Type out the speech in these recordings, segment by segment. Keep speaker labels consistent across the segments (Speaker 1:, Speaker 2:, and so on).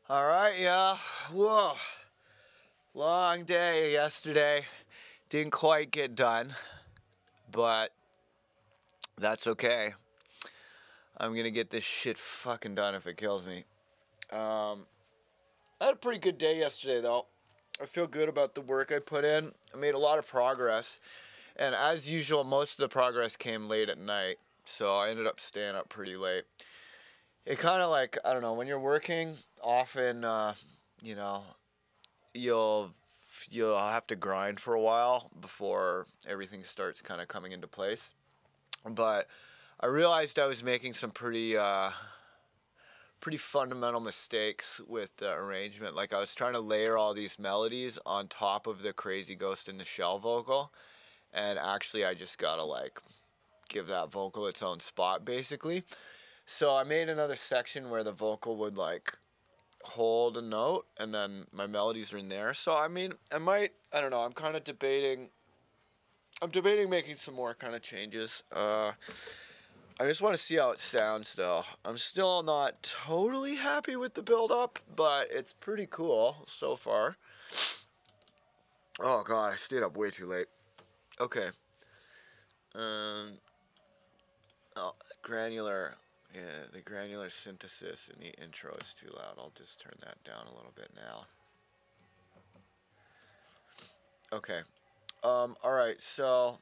Speaker 1: All right, yeah. Whoa. Long day yesterday. Didn't quite get done, but that's okay. I'm gonna get this shit fucking done if it kills me. I had a pretty good day yesterday, though. I feel good about the work I put in. I made a lot of progress, and as usual, most of the progress came late at night, so I ended up staying up pretty late. It kind of like, I don't know, when you're working, often, you know, you'll you'll have to grind for a while before everything starts kind of coming into place. But I realized I was making some pretty fundamental mistakes with the arrangement. Like I was trying to layer all these melodies on top of the Crazy Ghost in the Shell vocal, and actually I just gotta like give that vocal its own spot basically. So I made another section where the vocal would like hold a note and then my melodies are in there. So I mean, I don't know, I'm debating making some more kind of changes. I just want to see how it sounds though. I'm still not totally happy with the build up, but it's pretty cool so far. Oh god, I stayed up way too late. Okay. Oh, granular. Yeah, the granular synthesis in the intro is too loud. I'll just turn that down a little bit now. Okay. Alright, so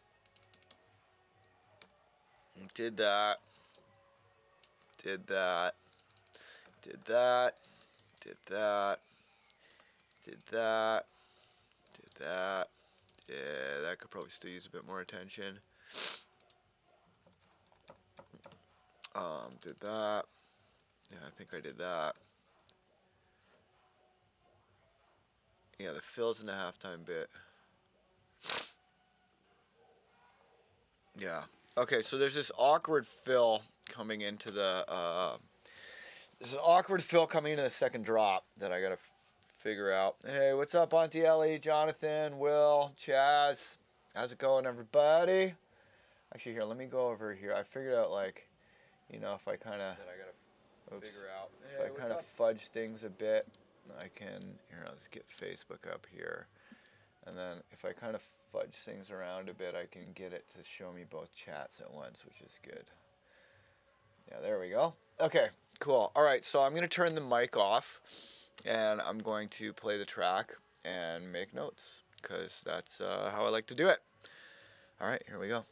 Speaker 1: did that. Did that. Did that. Did that. Did that. Did that. Yeah, that could probably still use a bit more attention. Did that. Yeah, I think I did that. Yeah, the fills in the halftime bit. Yeah. Okay, so there's this awkward fill coming into the, there's an awkward fill coming into the second drop that I gotta figure out. Hey, what's up, Auntie Ellie, Jonathan, Will, Chaz? How's it going, everybody? Actually, here, let me go over here. I figured out, like, if I kind of, figure out. If I kind of fudge things a bit, I can, here, let's get Facebook up here. And then if I kind of fudge things around a bit, I can get it to show me both chats at once, which is good. Yeah, there we go. Okay, cool. All right, so I'm going to turn the mic off, and I'm going to play the track and make notes, because that's how I like to do it. All right, here we go.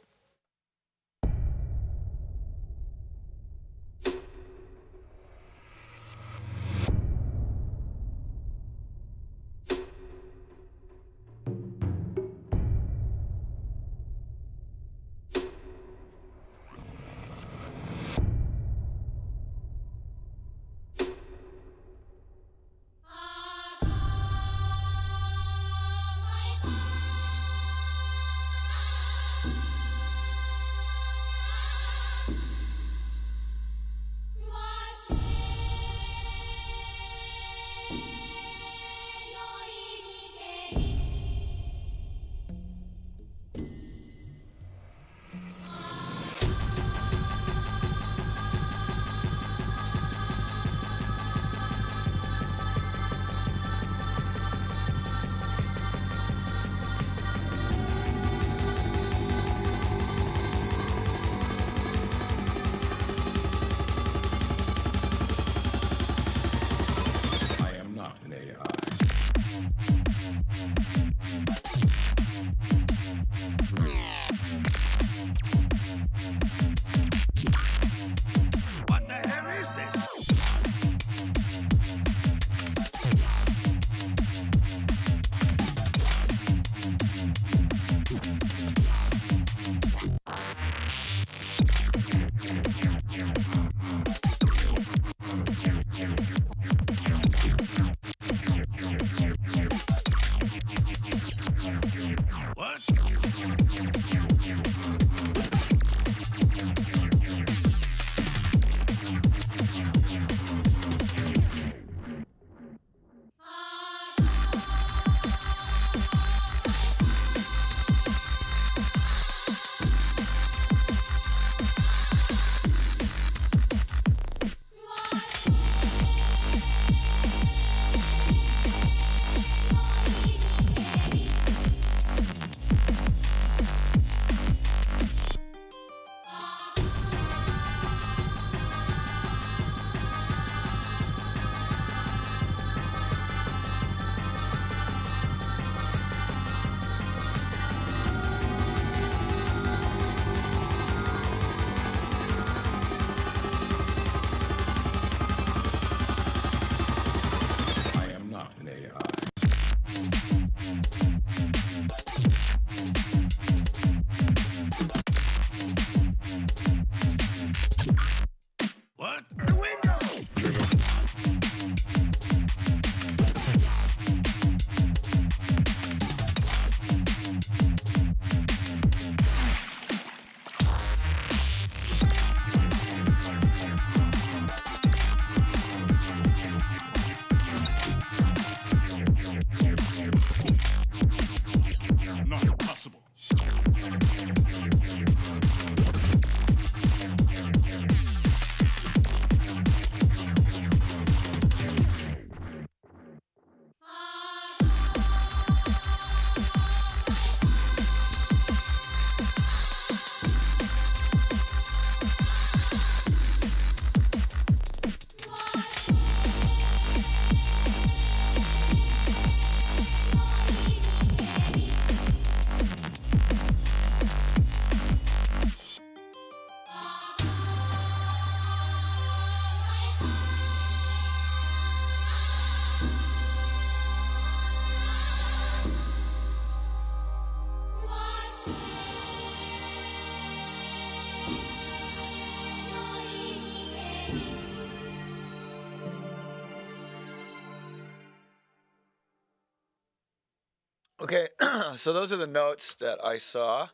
Speaker 1: Okay, so those are the notes that I saw.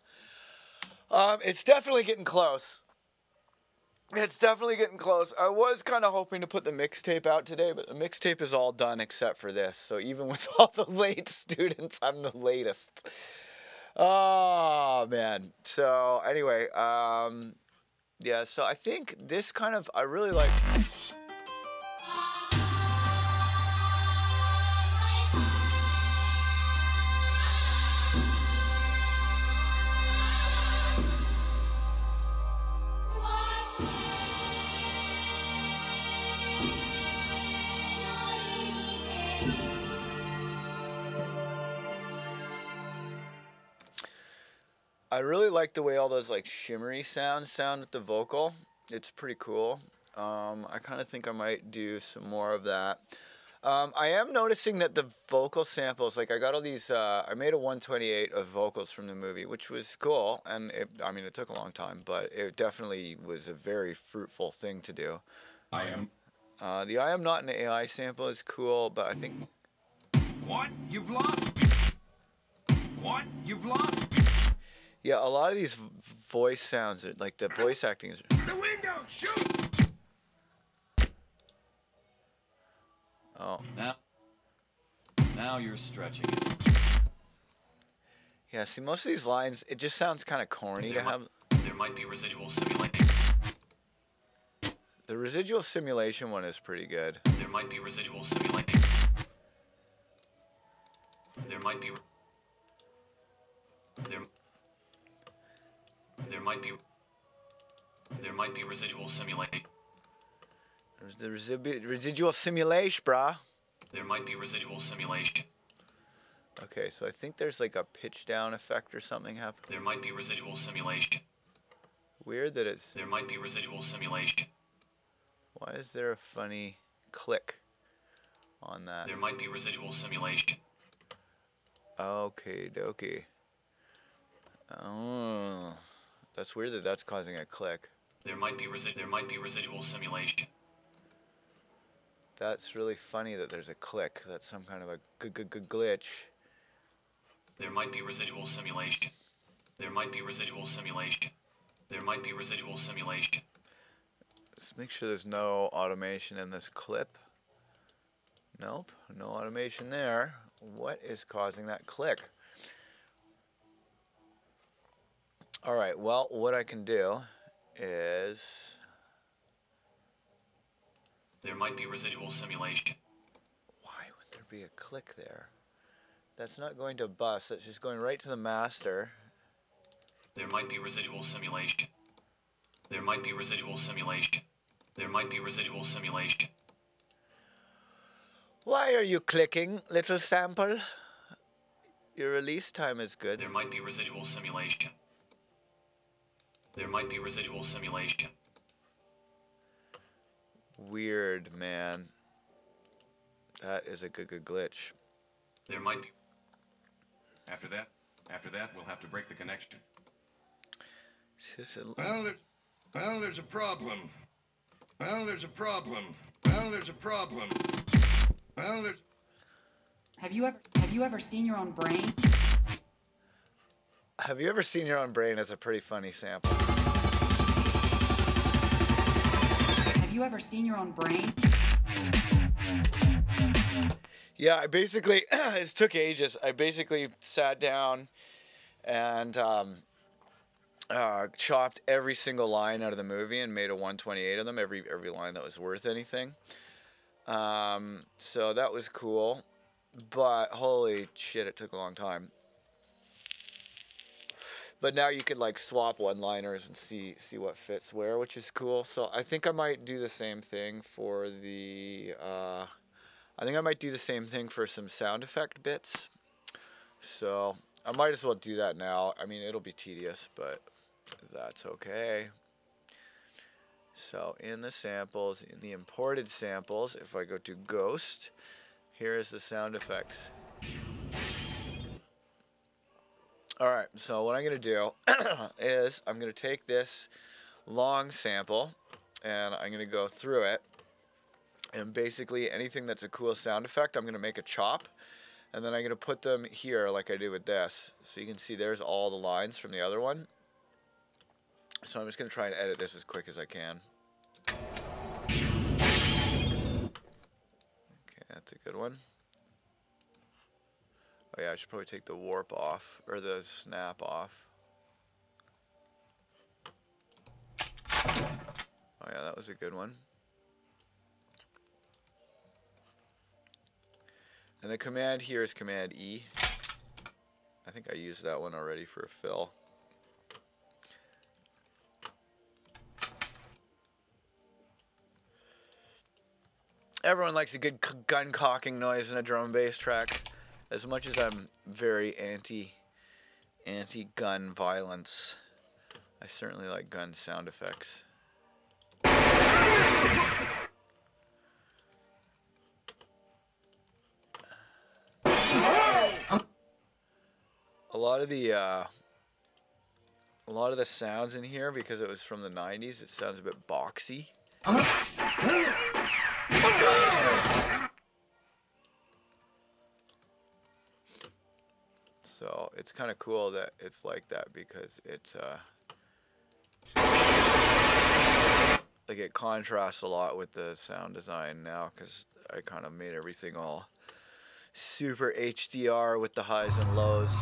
Speaker 1: It's definitely getting close. It's definitely getting close. I was kind of hoping to put the mixtape out today, but the mixtape is all done except for this. So even with all the late students, I'm the latest. Oh, man. So anyway, yeah, so I think this kind of, I really like... I really like the way all those like shimmery sounds sound with the vocal. It's pretty cool. I kind of think I might do some more of that. I am noticing that the vocal samples, like I got all these, I made a 128 of vocals from the movie, which was cool. And I mean, it took a long time, but it definitely was a very fruitful thing to do. The I am not an AI sample is cool, but I think...
Speaker 2: What? You've lost? What? You've lost?
Speaker 1: Yeah, a lot of these voice sounds, are, like the voice acting is...
Speaker 2: The window! Shoot!
Speaker 1: Oh.
Speaker 3: Now you're stretching it.
Speaker 1: Yeah, see, most of these lines, it just sounds kind of corny to have...
Speaker 3: There might be residual simulation.
Speaker 1: The residual simulation one is pretty good.
Speaker 3: There might be residual simulation. There might be... There might be residual simulation.
Speaker 1: There's the residual simulation, brah.
Speaker 3: There might be residual simulation.
Speaker 1: Okay, so I think there's like a pitch down effect or something happening.
Speaker 3: There might be residual simulation.
Speaker 1: Weird that it's...
Speaker 3: There might be residual simulation.
Speaker 1: Why is there a funny click on that?
Speaker 3: There might be residual simulation.
Speaker 1: Okay, dokie. Oh, that's weird that that's causing a click.
Speaker 3: There might be residual simulation.
Speaker 1: That's really funny that there's a click. That's some kind of a glitch.
Speaker 3: There might be residual simulation. There might be residual simulation. There might be residual simulation.
Speaker 1: Let's make sure there's no automation in this clip. Nope, no automation there. What is causing that click? Alright, well, what I can do is...
Speaker 3: There might be residual simulation.
Speaker 1: Why would there be a click there? That's not going to bus, that's just going right to the master.
Speaker 3: There might be residual simulation. There might be residual simulation. There might be residual simulation.
Speaker 1: Why are you clicking, little sample? Your release time is good.
Speaker 3: There might be residual simulation. There might be residual simulation.
Speaker 1: Weird, man. That is a good glitch.
Speaker 3: There might be.
Speaker 2: After that, we'll have to break the connection.
Speaker 4: Well, there's a problem. Well, there's a problem.
Speaker 5: Have you ever seen your own brain?
Speaker 1: Have you ever seen your own brain as a pretty funny sample?
Speaker 5: Have you ever seen your own brain?
Speaker 1: Yeah, I basically, it took ages. I basically sat down and chopped every single line out of the movie and made a 128 of them, every line that was worth anything. So that was cool, but holy shit, it took a long time. But now you could like swap one-liners and see what fits where, which is cool. So I think I might do the same thing for the, I think I might do the same thing for some sound effect bits. So I might as well do that now. I mean, it'll be tedious, but that's okay. So in the samples, in the imported samples, if I go to Ghost, here is the sound effects. Alright, so what I'm going to do is I'm going to take this long sample and I'm going to go through it. And basically anything that's a cool sound effect, I'm going to make a chop. And then I'm going to put them here like I did with this. So you can see there's all the lines from the other one. So I'm just going to try and edit this as quick as I can. Okay, that's a good one. Oh yeah, I should probably take the warp off, or the snap off. Oh yeah, that was a good one. And the command here is Command E. I think I used that one already for a fill. Everyone likes a good gun cocking noise in a drum and bass track. As much as I'm very anti-gun violence, I certainly like gun sound effects. A lot of the sounds in here, because it was from the 90s, it sounds a bit boxy. So it's kind of cool that it's like that, because it's like it contrasts a lot with the sound design now, because I kind of made everything all super HDR with the highs and lows.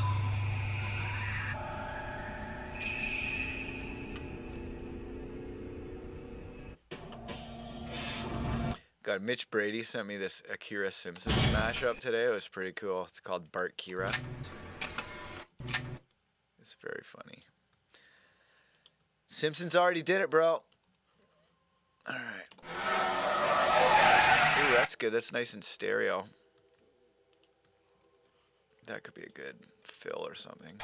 Speaker 1: God, Mitch Brady sent me this Akira Simpsons mashup today. It was pretty cool. It's called Bart Kira. It's very funny. Simpsons already did it, bro. Alright. Ooh, that's good. That's nice and stereo. That could be a good fill or something.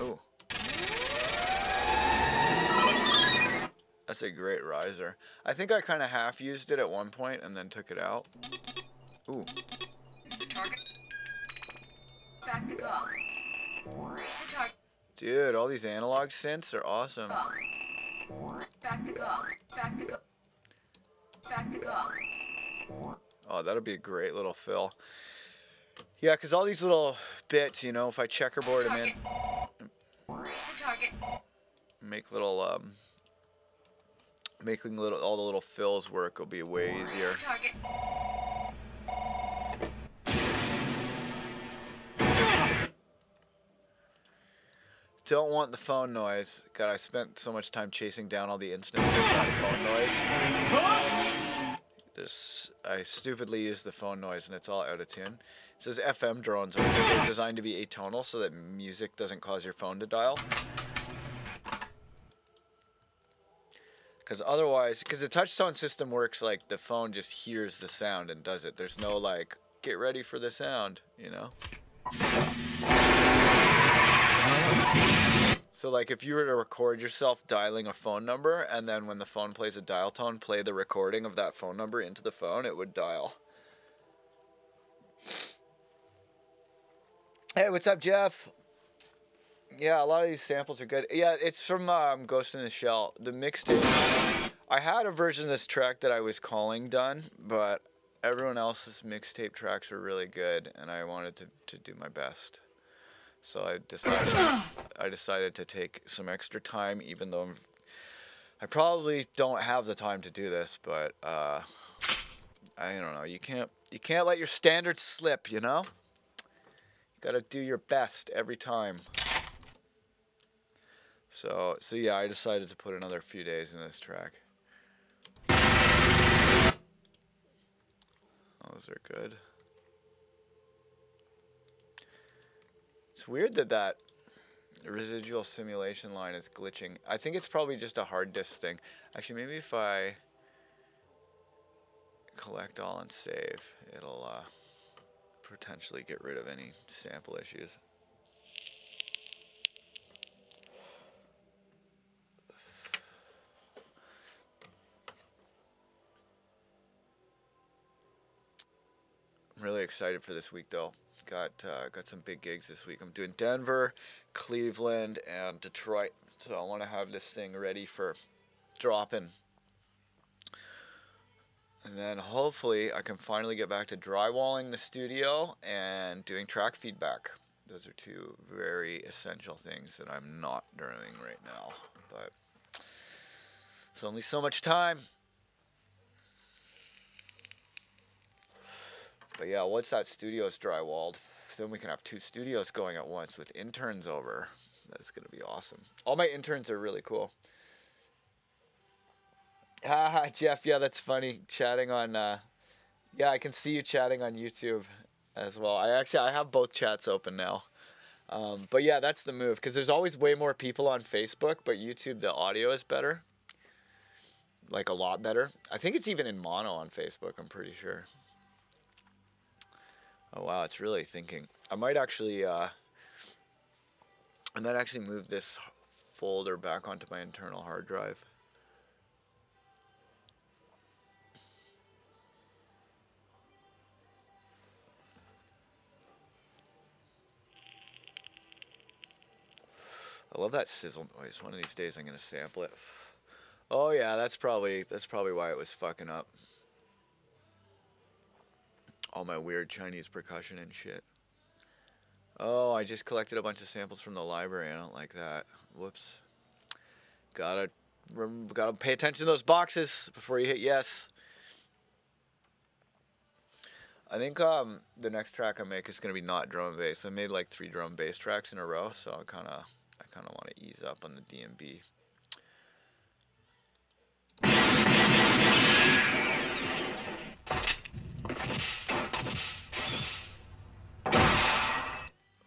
Speaker 1: Ooh. That's a great riser. I think I kind of half used it at one point and then took it out. Ooh.
Speaker 6: Target. Back to go.
Speaker 1: Dude, all these analog synths are awesome.
Speaker 6: Back to go. Back to go. Back to go.
Speaker 1: Oh, that'll be a great little fill. Yeah, because all these little bits, you know, if I checkerboard them in,
Speaker 6: Target.
Speaker 1: make little, making little, all the little fills work will be way easier.
Speaker 6: Target.
Speaker 1: Don't want the phone noise. God, I spent so much time chasing down all the instances of that phone noise. I stupidly used the phone noise and it's all out of tune. It says FM drones are designed to be atonal so that music doesn't cause your phone to dial. Because otherwise, because the touchtone system works like the phone just hears the sound and does it. There's no like, get ready for the sound, you know? So like if you were to record yourself dialing a phone number and then when the phone plays a dial tone, play the recording of that phone number into the phone, it would dial. Hey, what's up, Jeff? Yeah, a lot of these samples are good. Yeah, it's from Ghost in the Shell. The mixtape. I had a version of this track that I was calling done, but everyone else's mixtape tracks are really good, and I wanted to do my best. So I decided to take some extra time, even though I probably don't have the time to do this, but I don't know. You can't let your standards slip, you know? You gotta do your best every time. So yeah, I decided to put another few days in this track. Those are good. It's weird that residual simulation line is glitching. I think it's probably just a hard disk thing. Actually, maybe if I collect all and save, it'll potentially get rid of any sample issues. I'm really excited for this week, though. Got some big gigs this week. I'm doing Denver, Cleveland, and Detroit. So I want to have this thing ready for dropping. And then hopefully I can finally get back to drywalling the studio and doing track feedback. Those are two very essential things that I'm not doing right now. But it's only so much time. But yeah, once that studio's drywalled, then we can have 2 studios going at once with interns over. That's going to be awesome. All my interns are really cool. Haha, Jeff, yeah, that's funny. Chatting on, yeah, I can see you chatting on YouTube as well. I have both chats open now. But yeah, that's the move, because there's always way more people on Facebook, but YouTube, the audio is better. Like a lot better. I think it's even in mono on Facebook, I'm pretty sure. Oh wow, it's really thinking. I might actually move this folder back onto my internal hard drive. I love that sizzle noise. One of these days I'm gonna sample it. Oh yeah, that's probably why it was fucking up. All my weird Chinese percussion and shit. Oh, I just collected a bunch of samples from the library. I don't like that. Whoops. Gotta pay attention to those boxes before you hit yes. I think the next track I make is gonna be not drum and bass. I made like 3 drum and bass tracks in a row, so I kind of want to ease up on the DMB.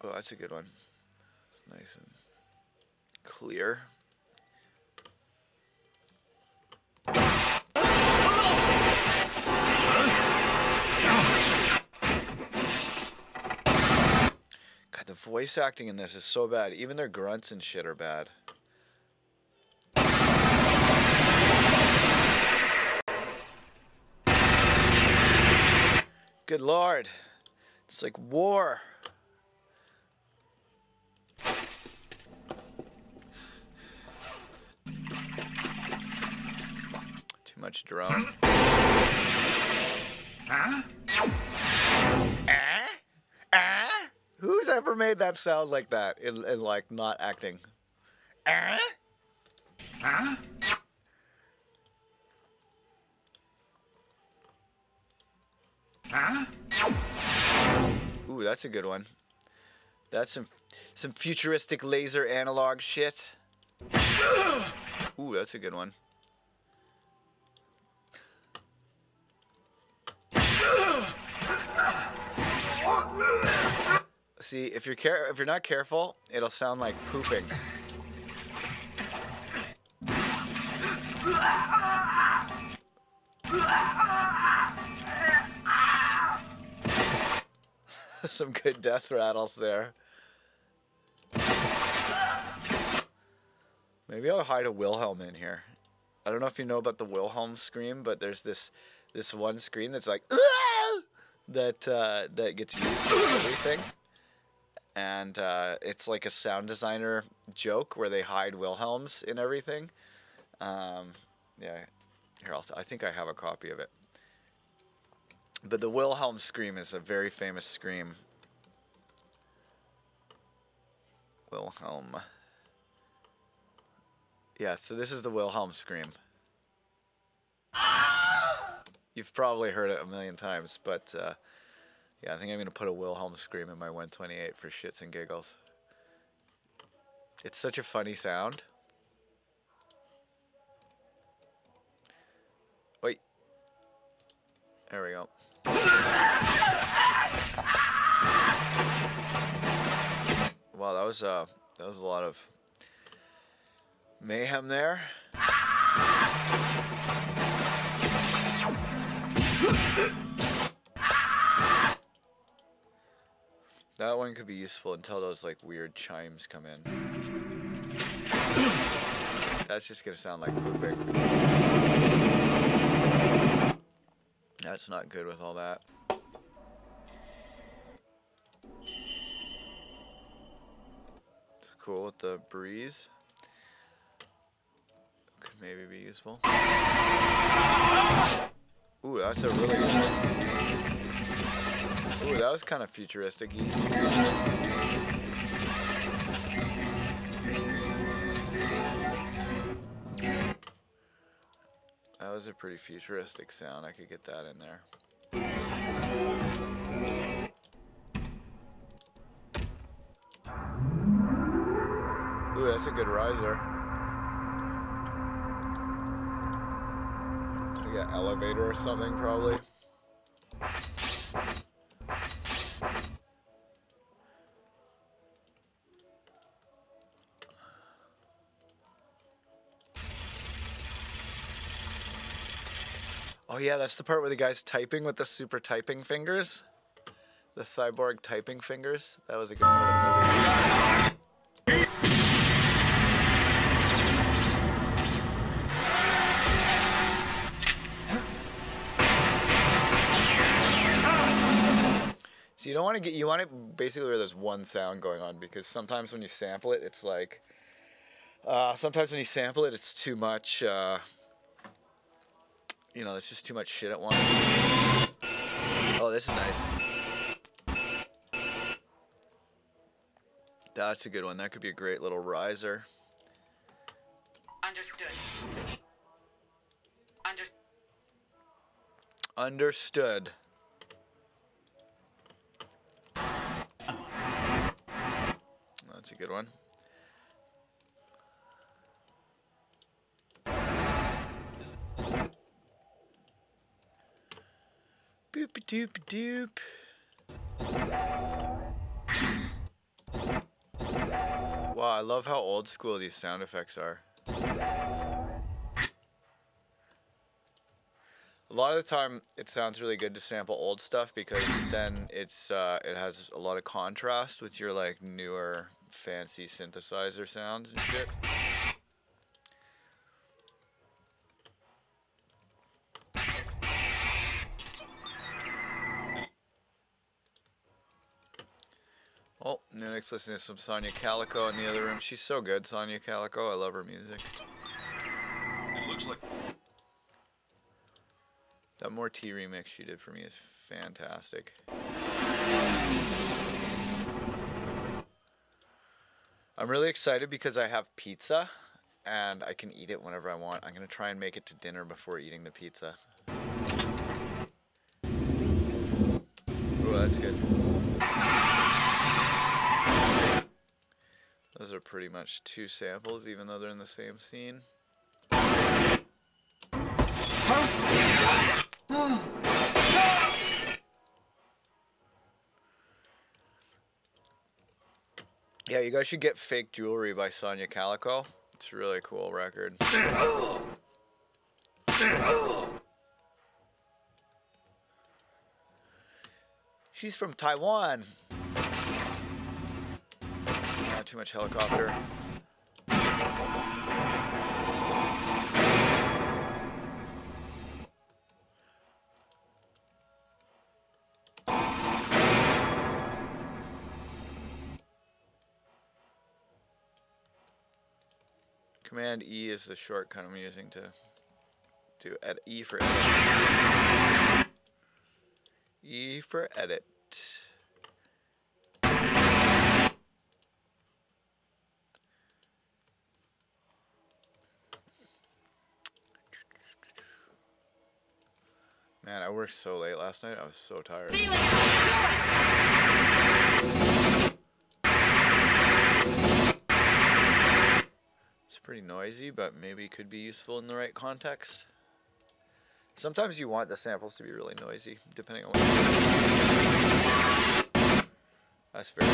Speaker 1: Oh, that's a good one. It's nice and clear. God, the voice acting in this is so bad. Even their grunts and shit are bad. Good Lord. It's like war. Too much drone. Huh? Who's ever made that sound like that in like not acting? Huh? Huh? Ooh, that's a good one. That's some futuristic laser analog shit. Ooh, that's a good one. See, if you're not careful, it'll sound like pooping. Some good death rattles there. Maybe I'll hide a Wilhelm in here. I don't know if you know about the Wilhelm scream, but there's this one scream that's like that gets used in everything. And it's like a sound designer joke where they hide Wilhelms in everything. Yeah, here I think I have a copy of it. But the Wilhelm scream is a very famous scream. Wilhelm. Yeah, so this is the Wilhelm scream. You've probably heard it a million times, but yeah, I think I'm going to put a Wilhelm scream in my 128 for shits and giggles. It's such a funny sound. Wait. There we go. Wow, that was a lot of mayhem there. That one could be useful until those like weird chimes come in. That's just gonna sound like pooping. That's not good with all that. It's cool with the breeze. Could maybe be useful. Ooh, that's a really. Ooh, that was kind of futuristic-y. That was a pretty futuristic sound. I could get that in there. Ooh, that's a good riser. It's like an elevator or something, probably. Oh yeah, that's the part where the guy's typing with the super typing fingers. The cyborg typing fingers. That was a good part of the movie. So you don't want to get, you want it basically where there's one sound going on, because sometimes when you sample it, it's like, sometimes when you sample it, it's too much, you know, it's just too much shit at once. Oh, this is nice. That's a good one. That could be a great little riser.
Speaker 5: Understood.
Speaker 1: Understood. That's a good one. Boop-a-doop-a-doop. Wow, I love how old school these sound effects are. A lot of the time, it sounds really good to sample old stuff, because then it's it has a lot of contrast with your like newer, fancy synthesizer sounds and shit. Oh, Nunix listening to some Sonia Calico in the other room. She's so good, Sonia Calico. I love her music.
Speaker 2: It looks like
Speaker 1: That More Tea remix she did for me is fantastic. I'm really excited because I have pizza and I can eat it whenever I want. I'm going to try and make it to dinner before eating the pizza. Ooh, that's good. Those are pretty much two samples, even though they're in the same scene. Yeah, you guys should get Fake Jewelry by Sonia Calico. It's a really cool record. She's from Taiwan. Not too much helicopter. Command E is the shortcut I'm using to do E for edit. E for edit. Man, I worked so late last night. I was so tired. It's pretty noisy, but maybe could be useful in the right context. Sometimes you want the samples to be really noisy, depending on what you're doing. That's very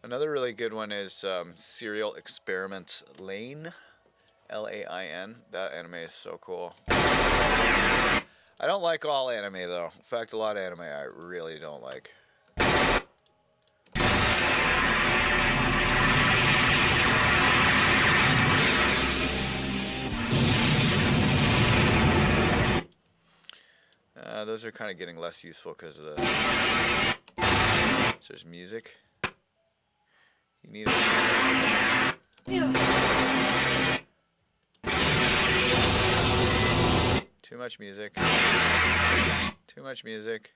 Speaker 1: Another really good one is Serial Experiments Lain, L-A-I-N. That anime is so cool. I don't like all anime though. In fact, a lot of anime I really don't like. Those are kind of getting less useful because of the... So there's music. You need Too much music. Too much music.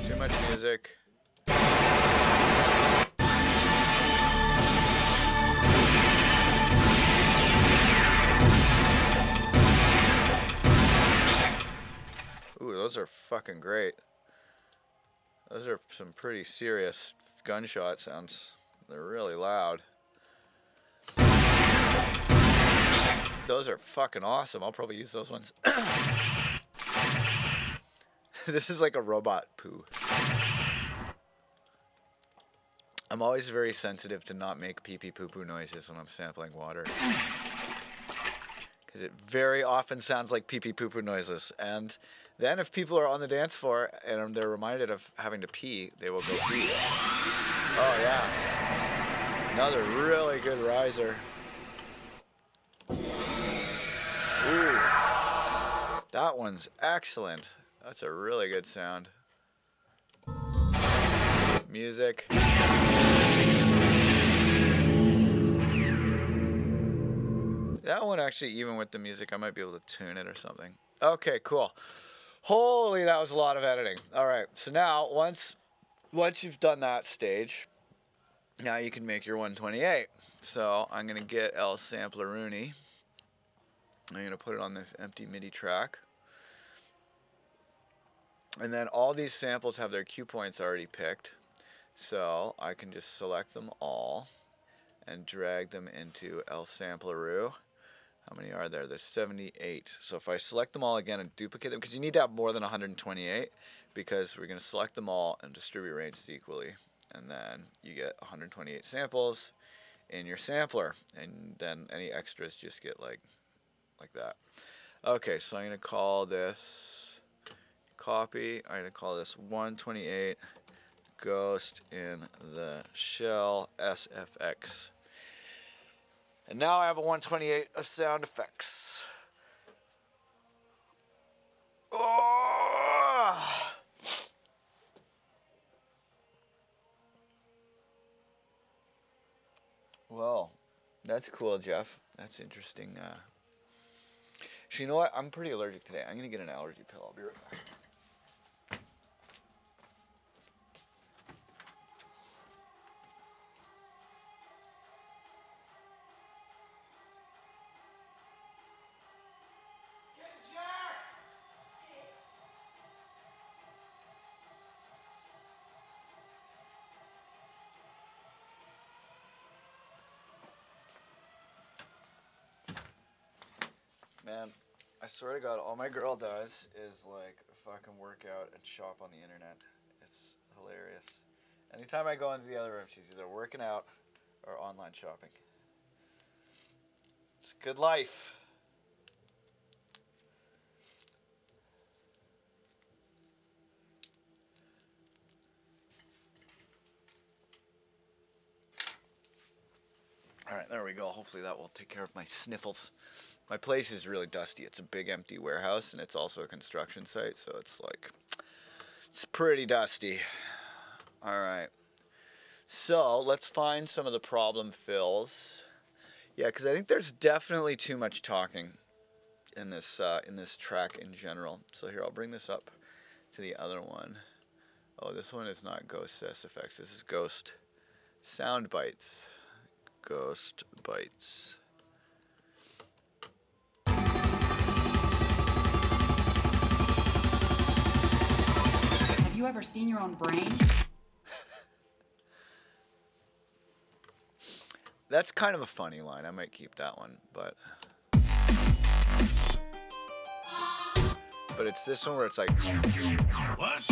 Speaker 1: Too much music. Ooh, those are fucking great. Those are some pretty serious gunshot sounds. They're really loud. Those are fucking awesome. I'll probably use those ones. This is like a robot poo. I'm always very sensitive to not make pee-pee poo-poo noises when I'm sampling water. Because it very often sounds like pee-pee poo-poo noises. And then if people are on the dance floor and they're reminded of having to pee, they will go pee. Oh yeah. Another really good riser. Ooh. That one's excellent. That's a really good sound. Music. That one actually, even with the music, I might be able to tune it or something. Okay, cool. Holy, that was a lot of editing. All right, so now once you've done that stage, now you can make your 128. So I'm gonna get El Sampler-Rooney. I'm gonna put it on this empty MIDI track. And then all these samples have their cue points already picked. So I can just select them all and drag them into El Sampler-Roo. How many are there? There's 78. So if I select them all again and duplicate them, because you need to have more than 128, because we're going to select them all and distribute ranges equally. And then you get 128 samples in your sampler. And then any extras just get like that. Okay, so I'm going to call this copy. I'm going to call this 128 Ghost in the Shell SFX. And now I have a 128 of sound effects. Oh! Well, that's cool, Jeff. That's interesting. So you know what? I'm pretty allergic today. I'm going to get an allergy pill. I'll be right back. Man, I swear to God, all my girl does is like fucking work out and shop on the internet. It's hilarious. Anytime I go into the other room, she's either working out or online shopping. It's a good life. Alright, there we go. Hopefully that will take care of my sniffles. My place is really dusty. It's a big empty warehouse and it's also a construction site, so it's like, it's pretty dusty. Alright. So, let's find some of the problem fills. Yeah, because I think there's definitely too much talking in this track in general. So here, I'll bring this up to the other one. Oh, this one is not Ghost SFX. This is Ghost Sound Bites. Ghost Bites.
Speaker 5: Have you ever seen your own brain?
Speaker 1: That's kind of a funny line. I might keep that one, but it's this one where it's like,
Speaker 4: What?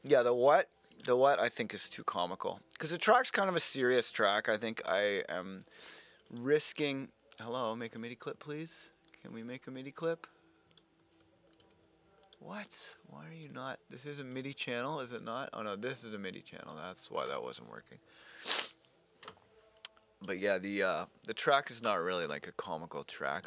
Speaker 1: yeah, the what I think is too comical. Because the track's kind of a serious track. I think I am risking... Hello, make a MIDI clip, please. Can we make a MIDI clip? What? Why are you not... This is a MIDI channel, is it not? Oh no, this is a MIDI channel. That's why that wasn't working. But yeah, the track is not really like a comical track.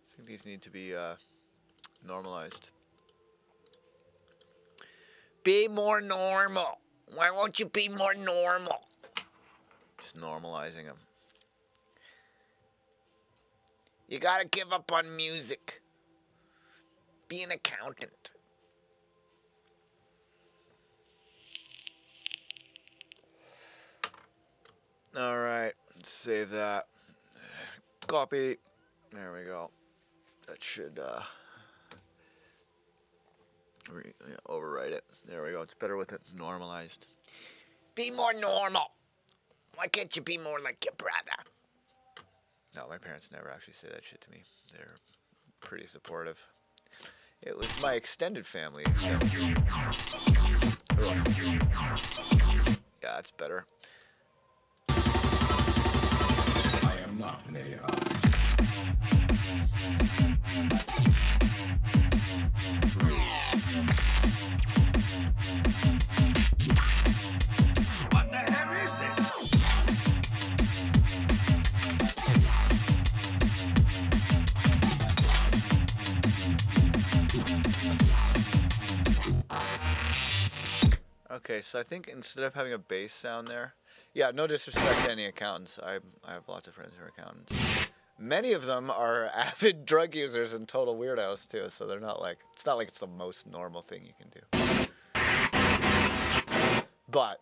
Speaker 1: I think these need to be normalized. Be more normal. Why won't you be more normal? Just normalizing them. You gotta give up on music. Be an accountant. Alright, save that. Copy. There we go. That should overwrite it. There we go. It's better with it normalized. Be more normal. Why can't you be more like your brother? No, my parents never actually say that shit to me. They're pretty supportive. It was my extended family. Yeah, that's better.
Speaker 7: I am not an AI.
Speaker 4: What the hell is this?
Speaker 1: Okay, so I think instead of having a bass sound there, yeah, no disrespect to any accountants. I have lots of friends who are accountants. Many of them are avid drug users and total weirdos too, so they're not like, it's not like it's the most normal thing you can do. But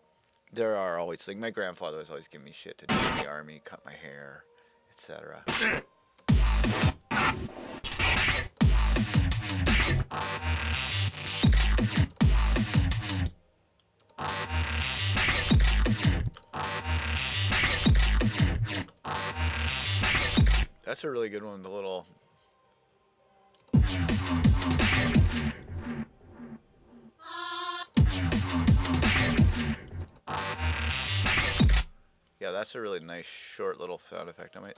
Speaker 1: there are always, like my grandfather was always giving me shit to do in the army, cut my hair, etc. That's a really good one, the little... Yeah, that's a really nice short little sound effect. I might...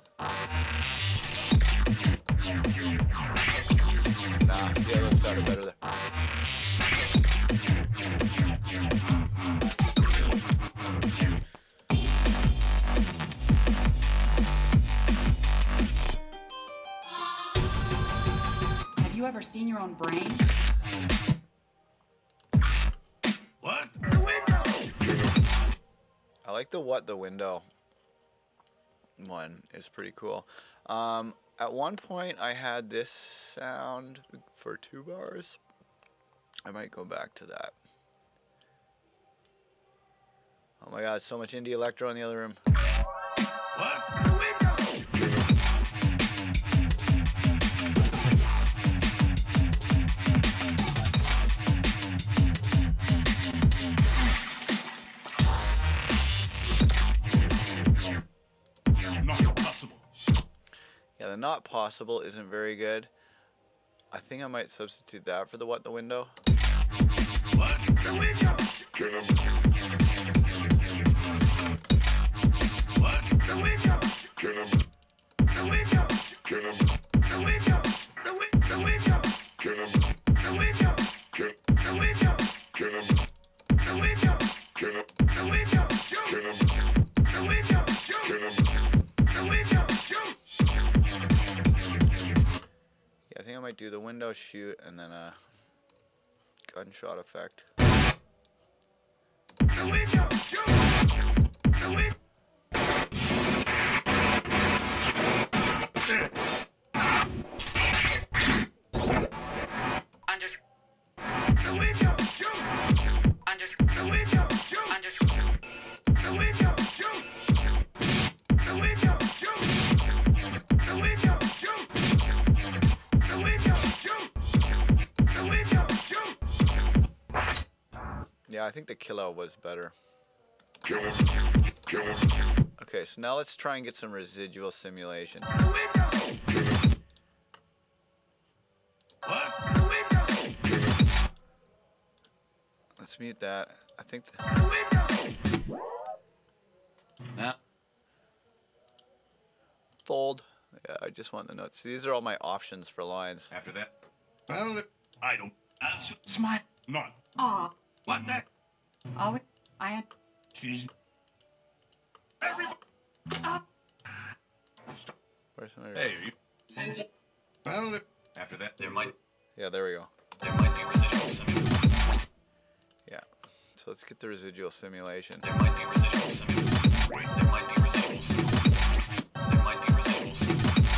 Speaker 1: Nah, the other one sounded better there.
Speaker 5: Have you ever seen your own brain?
Speaker 4: What? The window!
Speaker 1: I like the what the window one is pretty cool. At one point I had this sound for 2 bars. I might go back to that. Oh my god, so much indie electro in the other room.
Speaker 4: What? The window!
Speaker 7: Not possible.
Speaker 1: Yeah, the not possible isn't very good. I think I might substitute that for the what the window.
Speaker 4: What? The window! What? The window! The window! The window! The window! The window! The window! The window! The window! The window! Shoot! The window! Shoot! The window! Shoot!
Speaker 1: Yeah, I think I might do the window shoot and then a gunshot effect.
Speaker 4: The window! Shoot! The window! The window! Shoot! The window! Shoot! The window! Shoot! The window! Shoot! The window! Shoot! The window! Shoot! The window! Shoot!
Speaker 1: Yeah, I think the killer was better.
Speaker 4: Kill him.
Speaker 1: Okay, Okay, so now let's try and get some residual simulation.
Speaker 7: What?
Speaker 1: Let's mute that. I think
Speaker 2: Now.
Speaker 1: fold. Yeah, I just want the notes. These are all my options for lines.
Speaker 2: After that.
Speaker 4: Well,
Speaker 7: I don't answer. Smile. Not.
Speaker 5: Aw.
Speaker 7: What the?
Speaker 5: Always. I had.
Speaker 7: She's. Everybody.
Speaker 1: Where's my...
Speaker 2: Hey, you.
Speaker 4: well,
Speaker 2: After that.
Speaker 3: There might
Speaker 1: Yeah, there we go.
Speaker 3: be residual simulation.
Speaker 1: Yeah. So let's get the residual simulation.
Speaker 3: There might be residual simulation. There might be residual simulation. There might be residual simulation.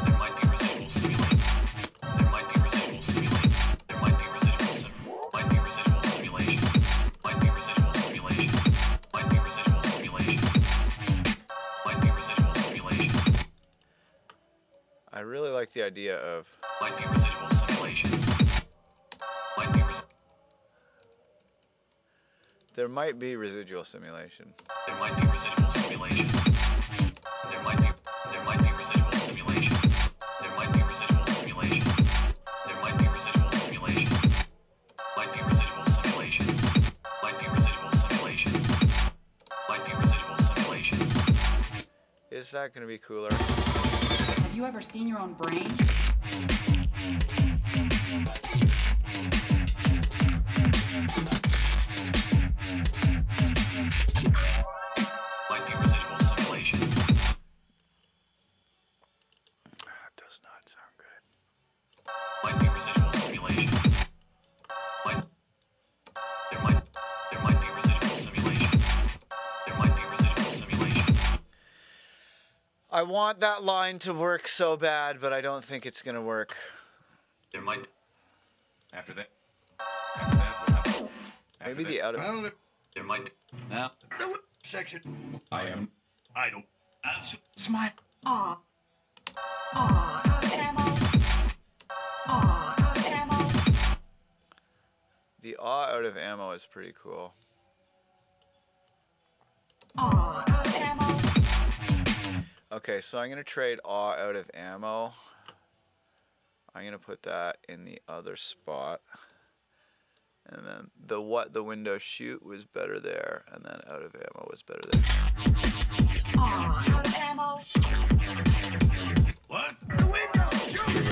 Speaker 3: There might be residual simulation. There might be residual simulation. There might be residual might be residual simulation. Might be residual simulation. Might be residual simulation. Might be residual simulation.
Speaker 1: I really like the idea of...
Speaker 3: Might be residual simulation. Might be
Speaker 1: There might be residual simulation.
Speaker 3: There might be residual simulation. There might be residual simulation. There might be residual simulation. There might be residual simulation. Might be residual simulation. Might be residual simulation. Might be residual simulation.
Speaker 1: Is that going to be cooler?
Speaker 5: Have you ever seen your own brain?
Speaker 3: Might be residual simulation.
Speaker 1: That does not sound good.
Speaker 3: Might be residual simulation. There might be residual simulation. There might be residual simulation.
Speaker 1: I want that line to work so bad, but I don't think it's going to work.
Speaker 3: There might
Speaker 2: After that. After that. We'll have to.
Speaker 1: Maybe the out of...
Speaker 4: well,
Speaker 3: there might
Speaker 2: Now.
Speaker 4: section.
Speaker 7: I am. I don't answer. Smile.
Speaker 5: Aw. Aw, out of ammo. Aw, out of ammo.
Speaker 1: The awe out of ammo is pretty cool.
Speaker 5: Aw, out of ammo.
Speaker 1: Okay, so I'm going to trade awe out of ammo. I'm going to put that in the other spot. And then the what the window shoot was better there. And then out of ammo was better there.
Speaker 5: Aw, out of ammo.
Speaker 7: What?
Speaker 4: The window, shoot!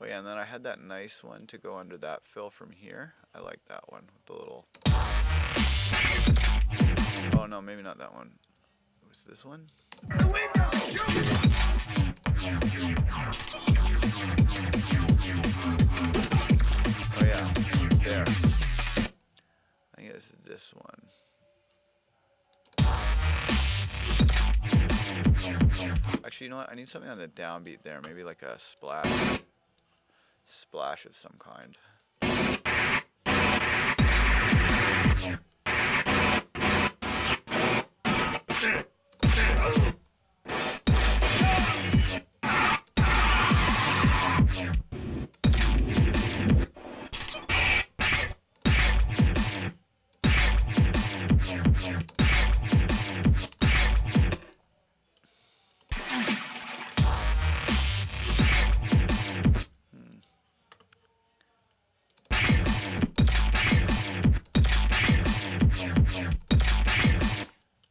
Speaker 1: Oh yeah, and then I had that nice one to go under that fill from here. I like that one with the little... Oh no, maybe not that one. It was this one?
Speaker 4: The window, shoot!
Speaker 1: Oh yeah, there. I think it's this one. Actually, you know what? I need something on the downbeat there. Maybe like a splash. Splash of some kind.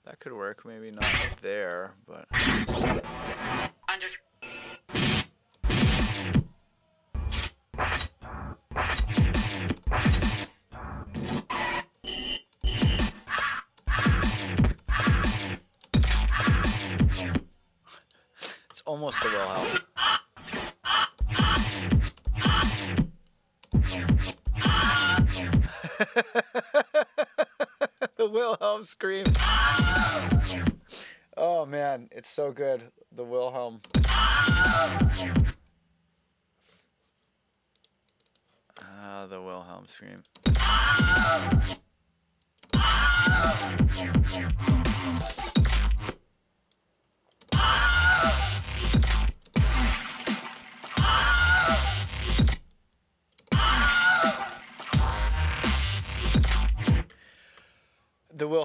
Speaker 1: That could work, maybe not there, but... It's almost a Wilhelm. The Wilhelm scream. Oh man, it's so good. The Wilhelm. Ah, the Wilhelm scream.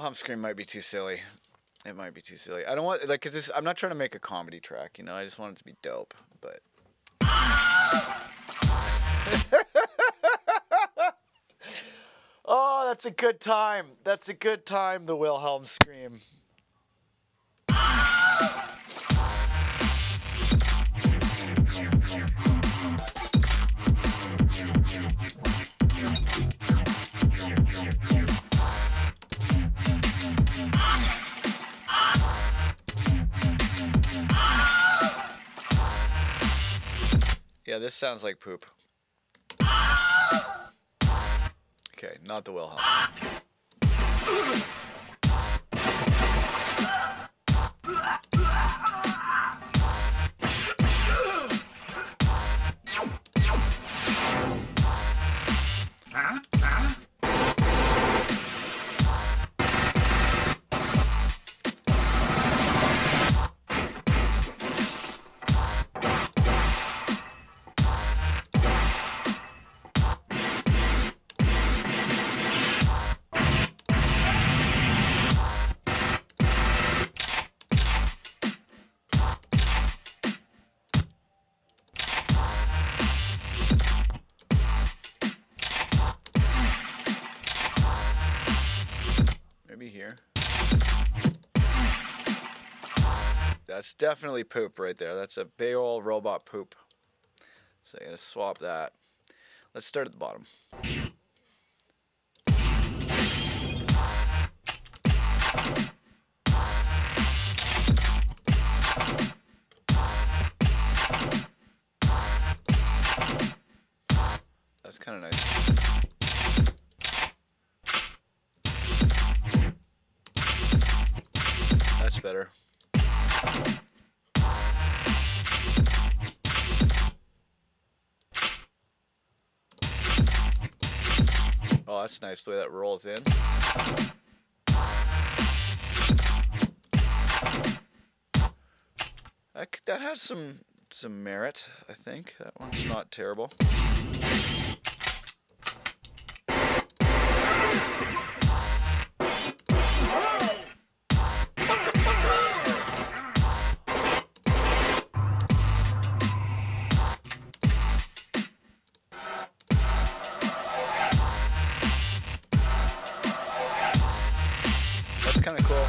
Speaker 1: Wilhelm scream might be too silly. It might be too silly. I don't want like, cause this. I'm not trying to make a comedy track. You know, I just want it to be dope. But. Oh, that's a good time. That's a good time. The Wilhelm scream. Yeah, this sounds like poop. Okay, not the Wilhelm. Here. That's definitely poop right there. That's a big old robot poop. So I gotta swap that. Let's start at the bottom. That's kind of nice. That's better. Oh, that's nice the way that rolls in. That has some merit, I think. That one's not terrible. Kind of cool.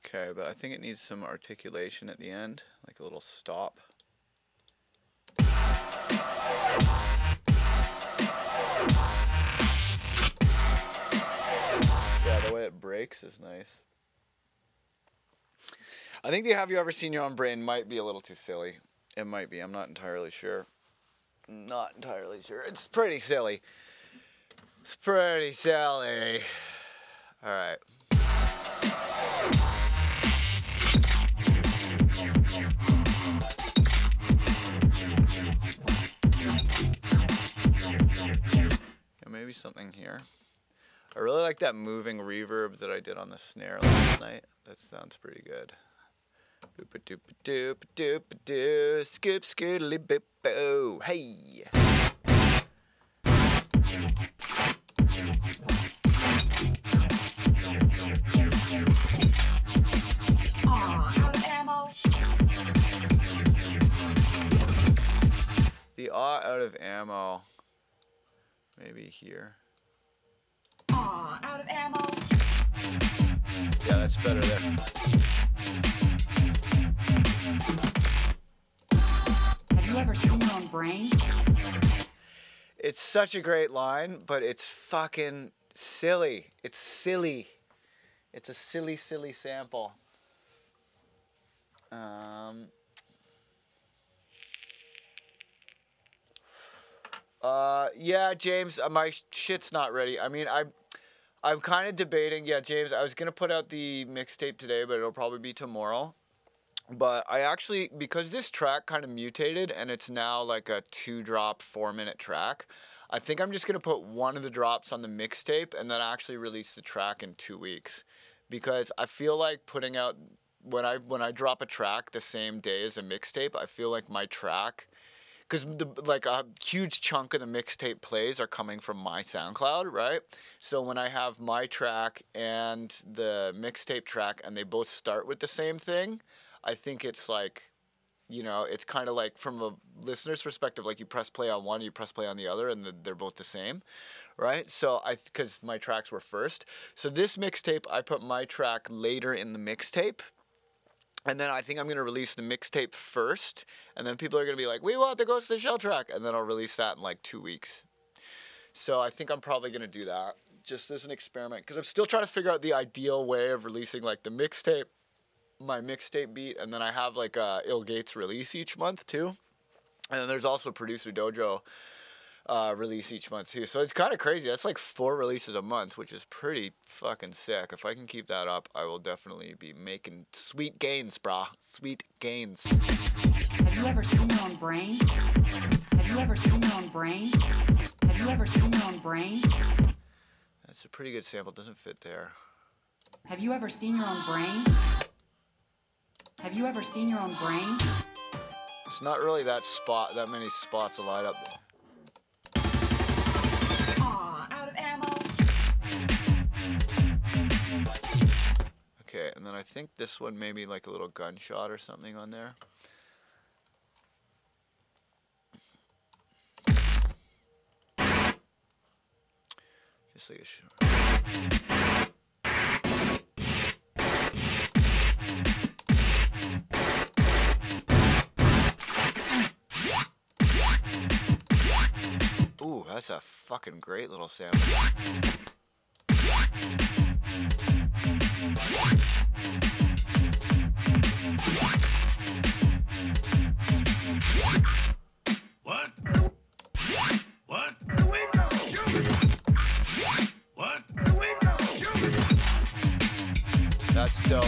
Speaker 1: Okay, but I think it needs some articulation at the end, like a little stop. Yeah, the way it breaks is nice. I think the Have You Ever Seen Your Own Brain might be a little too silly. It might be, I'm not entirely sure. Not entirely sure. It's pretty silly. It's pretty silly. Alright. Maybe something here. I really like that moving reverb that I did on the snare last night. That sounds pretty good. Boop doop doop doop doo, scoop scoodly boop boo. Hey.
Speaker 5: Out of ammo.
Speaker 1: The out of ammo. Maybe here.
Speaker 5: Out of ammo.
Speaker 1: Yeah, that's better there.
Speaker 8: Have you ever seen your own brain?
Speaker 1: It's such a great line, but it's fucking silly. It's silly. It's a silly, silly sample. Yeah, James, my shit's not ready. I mean, I'm kind of debating. Yeah, James, I was gonna put out the mixtape today, but it'll probably be tomorrow. But I actually, because this track kind of mutated and it's now like a 2-drop, 4-minute track, I think I'm just going to put one of the drops on the mixtape and then actually release the track in 2 weeks. Because I feel like putting out, when I drop a track the same day as a mixtape, I feel like my track, because like a huge chunk of the mixtape plays are coming from my SoundCloud, right? So when I have my track and the mixtape track and they both start with the same thing, I think it's like, you know, it's kind of like from a listener's perspective, like you press play on one, you press play on the other, and they're both the same, right? So because my tracks were first. So this mixtape, I put my track later in the mixtape. And then I think I'm going to release the mixtape first. And then people are going to be like, we want the Ghost of the Shell track. And then I'll release that in like 2 weeks. So I think I'm probably going to do that just as an experiment. Because I'm still trying to figure out the ideal way of releasing like the mixtape, my mixtape beat. And then I have like a Ill Gates release each month too. And then there's also Producer Dojo release each month too. So it's kind of crazy. That's like 4 releases a month, which is pretty fucking sick. If I can keep that up, I will definitely be making sweet gains, brah. Sweet gains.
Speaker 8: Have you ever seen your own brain? Have you ever seen your own brain? Have you ever seen your own brain?
Speaker 1: That's a pretty good sample. Doesn't fit there.
Speaker 8: Have you ever seen your own brain? Have you ever seen your own brain?
Speaker 1: It's not really that many spots to light up there.
Speaker 5: Aw, out of ammo.
Speaker 1: Okay, and then I think this one maybe like a little gunshot or something on there. Just like a short. Ooh, that's a fucking great little sample.
Speaker 7: What? What?
Speaker 4: The window, shoot it!
Speaker 7: What?
Speaker 4: The window, shoot it!
Speaker 1: That's dope.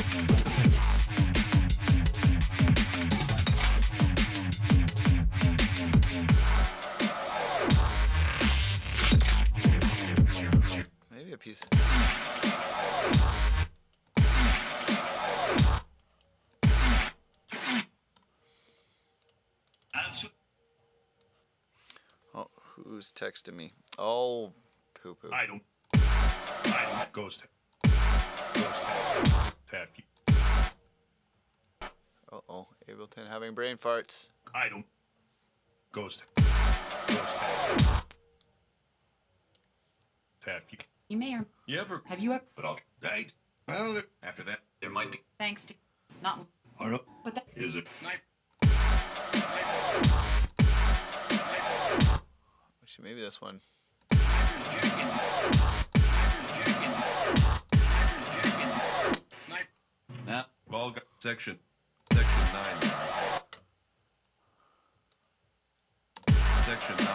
Speaker 1: Maybe a piece.
Speaker 7: Answer.
Speaker 1: Oh, who's texting me? Oh, poo poo.
Speaker 7: I don't. Ghost. Tap.
Speaker 1: Uh-oh, Ableton having brain farts.
Speaker 7: I don't. Ghost. Tap.
Speaker 8: You may or
Speaker 7: You ever?
Speaker 8: have you ever?
Speaker 7: But I'll. Right.
Speaker 4: Well,
Speaker 2: After that,
Speaker 3: There might be.
Speaker 8: Thanks to not.
Speaker 7: Hold up.
Speaker 8: But that
Speaker 7: Is it?
Speaker 2: snipe.
Speaker 1: Actually, maybe this one.
Speaker 2: Snipe.
Speaker 7: Nah.
Speaker 2: Volga.
Speaker 9: Section 9. Section 9.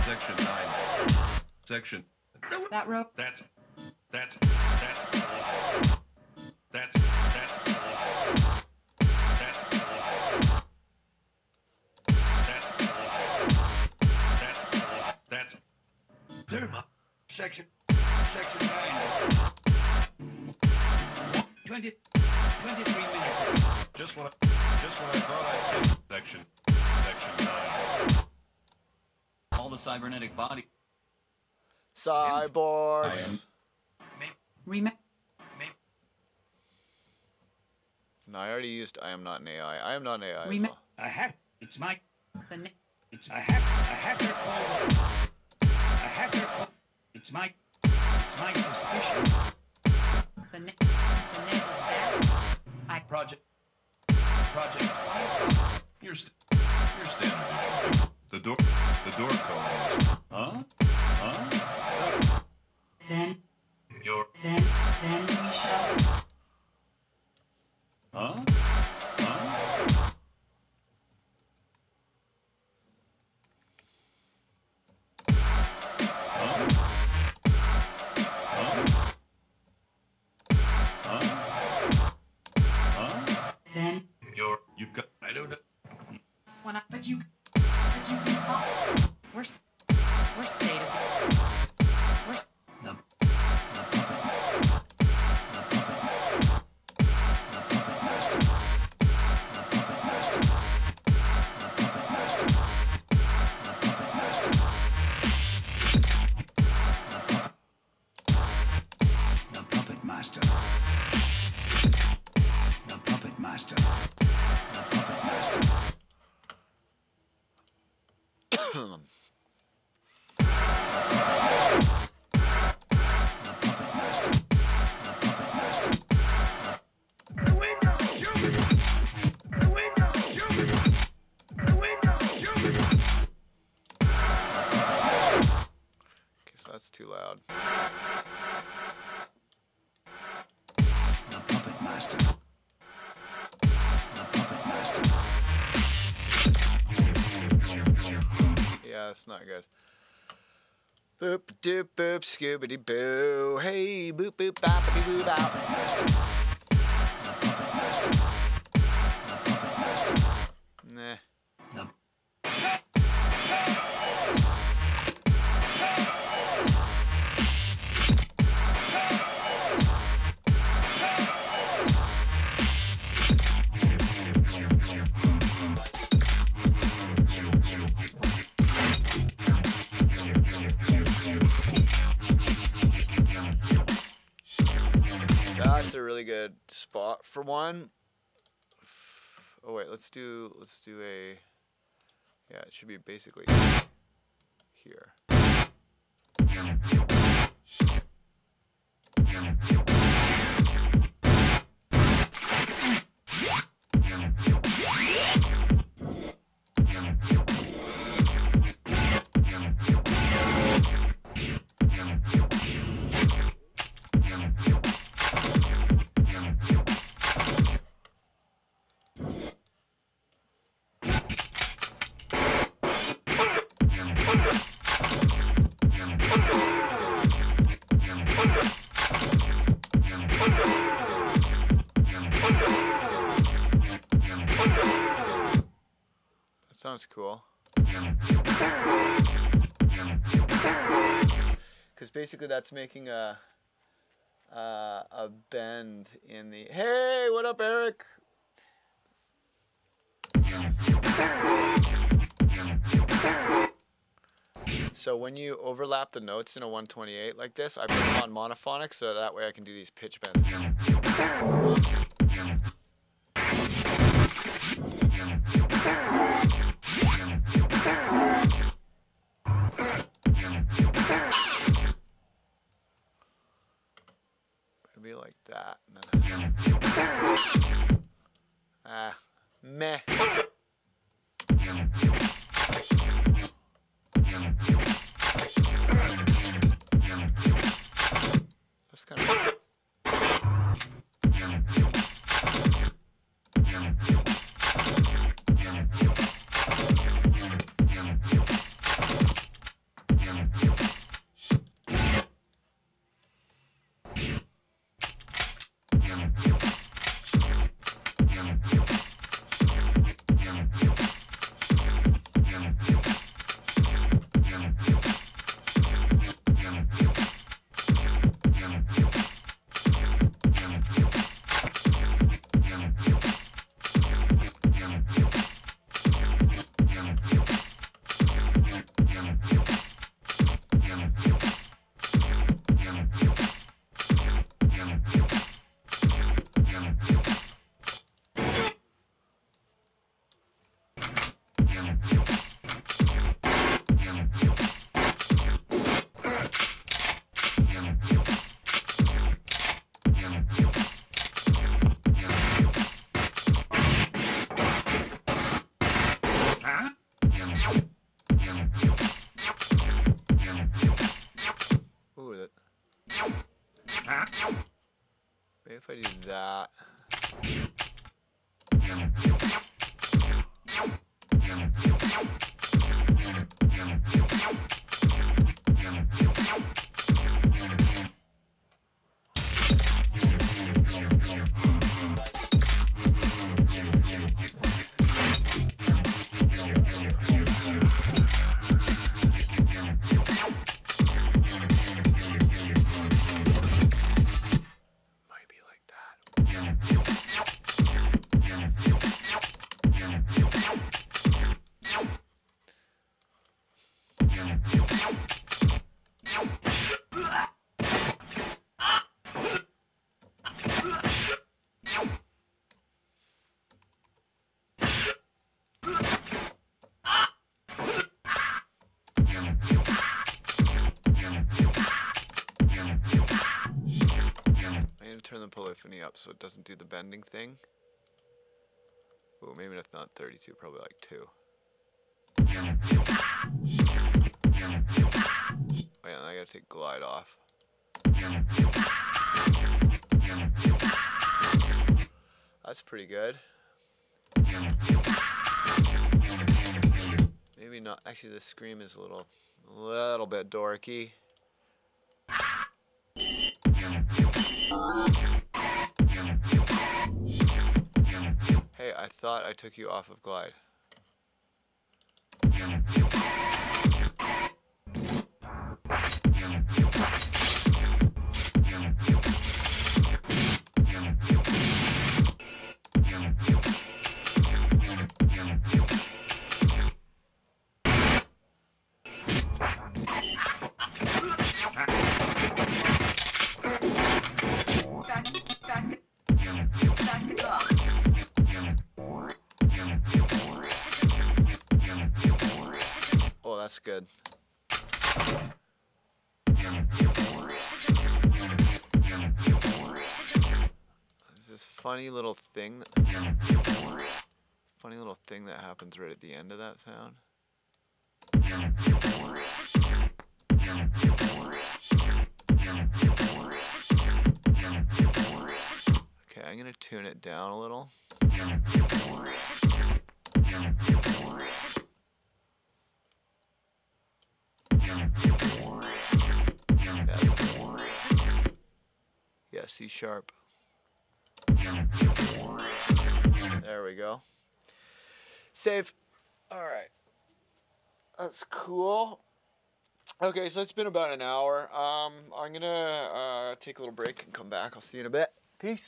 Speaker 9: Section 9. Section.
Speaker 8: that rope.
Speaker 7: That's.
Speaker 4: section 9.
Speaker 7: 23 minutes ago.
Speaker 9: Just when I thought I'd seen section 9.
Speaker 3: All the cybernetic body.
Speaker 1: Cyborgs.
Speaker 8: Remember.
Speaker 1: No, I already used I am not an AI. I am not an AI. as
Speaker 8: Remem-
Speaker 1: well.
Speaker 7: A hack. It's my.
Speaker 8: The na-
Speaker 7: It's a hacker called. A hacker called. It's my suspicion.
Speaker 8: the net is that. I
Speaker 4: Project.
Speaker 9: Your standard issue. The door code is.
Speaker 7: Huh?
Speaker 8: then
Speaker 3: Your.
Speaker 8: then we shall.
Speaker 7: Huh?
Speaker 1: that's too loud.
Speaker 7: The puppet master. The puppet master.
Speaker 1: Yeah, that's not good. Boop doop boop scoobity boo. Hey boop boop boppity boo bop. Nah.
Speaker 7: The
Speaker 1: That's a really good spot for one. Oh wait, let's do a, yeah, it should be basically here. That sounds cool. Because basically that's making a bend in the. Hey, what up, Eric? So when you overlap the notes in a 128 like this, I put them on monophonic so that way I can do these pitch bends. Maybe like that. And then meh. That's kind of. Ooh, that. Maybe if I do that. Might be like that. I need to turn the polyphony up so it doesn't do the bending thing. Ooh, maybe that's not 32, probably like 2. Wait, I gotta take glide off. That's pretty good. Maybe not. Actually, the scream is a little bit dorky. Hey, I thought I took you off of glide.
Speaker 6: Back up.
Speaker 1: Oh, that's good. There's this funny little thing that happens right at the end of that sound. Okay, I'm gonna tune it down a little. Yeah, C sharp. There we go. Save. Alright. That's cool. Okay, so it's been about an hour. I'm gonna take a little break and come back. I'll see you in a bit. Peace.